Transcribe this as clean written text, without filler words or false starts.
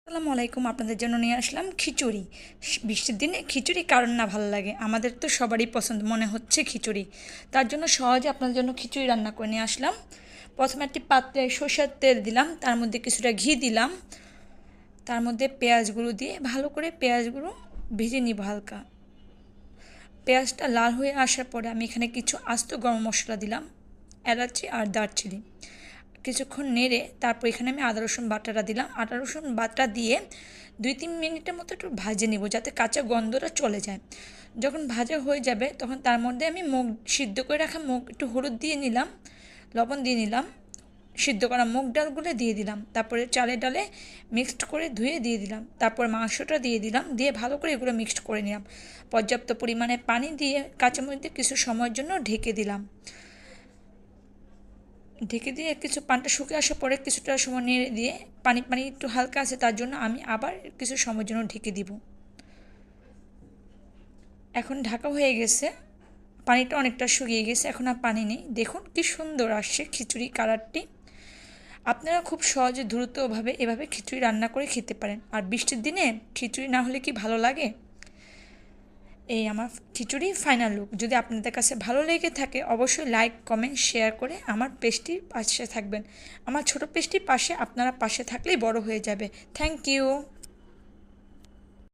আসসালামু আলাইকুম। আপনাদের জন্য নিয়ে আসলাম খিচুড়ি। বৃষ্টির দিনে খিচুড়ি কারণ না ভালো লাগে, আমাদের তো সবারই পছন্দ মনে হচ্ছে খিচুড়ি। তার জন্য সহজে আপনাদের জন্য খিচুড়ি রান্না করে নিয়ে আসলাম। প্রথমে একটি পাত্রে সরষের তেল দিলাম, তার মধ্যে কিছুটা ঘি দিলাম, তার মধ্যে পেঁয়াজগুলো দিয়ে ভালো করে পেঁয়াজগুলো ভেজে নিব হালকা। পেঁয়াজটা লাল হয়ে আসার পরে আমি এখানে কিছু আস্ত গরম মশলা দিলাম, এলাচি আর দারচিনি। কিছুক্ষণ নেড়ে তারপর এখানে আমি আদা রসুন বাটাটা দিলাম। আদা রসুন বাটা দিয়ে 2-3 মিনিটের মতো একটু ভাজে নিব, যাতে কাঁচা গন্ধটা চলে যায়। যখন ভাজা হয়ে যাবে তখন তার মধ্যে আমি মুগ সিদ্ধ করে রাখা মুগ একটু হলুদ দিয়ে নিলাম, লবণ দিয়ে নিলাম, সিদ্ধ করা মুগ ডালগুলো দিয়ে দিলাম, তারপরে চালে ডালে মিক্সড করে ধুয়ে দিয়ে দিলাম, তারপর মাংসটা দিয়ে দিলাম, দিয়ে ভালো করে এগুলো মিক্সড করে নিলাম। পর্যাপ্ত পরিমাণে পানি দিয়ে কাঁচামরিচ দিয়ে কিছু সময়ের জন্য ঢেকে দিলাম। ঢেকে দিয়ে কিছু পানিটা শুকিয়ে আসার পরে কিছুটা সময় নেড়ে দিয়ে পানি পানি একটু হালকা আছে, তার জন্য আমি আবার কিছু সময়ের জন্য ঢেকে দিব। এখন ঢাকা হয়ে গেছে, পানিটা অনেকটা শুকিয়ে গেছে, এখন আর পানি নেই। দেখুন কি সুন্দর আসছে খিচুড়ি কালারটি। আপনারা খুব সহজে দ্রুতভাবে এভাবে খিচুড়ি রান্না করে খেতে পারেন। আর বৃষ্টির দিনে খিচুড়ি না হলে কি ভালো লাগে? এই আমার খিচুড়ি ফাইনাল লুক। যদি আপনাদের কাছে ভালো লেগে থাকে অবশ্যই লাইক কমেন্ট শেয়ার করে আমার পেজটির পাশে থাকবেন। আমার ছোট পেজটির পাশে আপনারা পাশে থাকলেই বড় হয়ে যাবে। Thank you.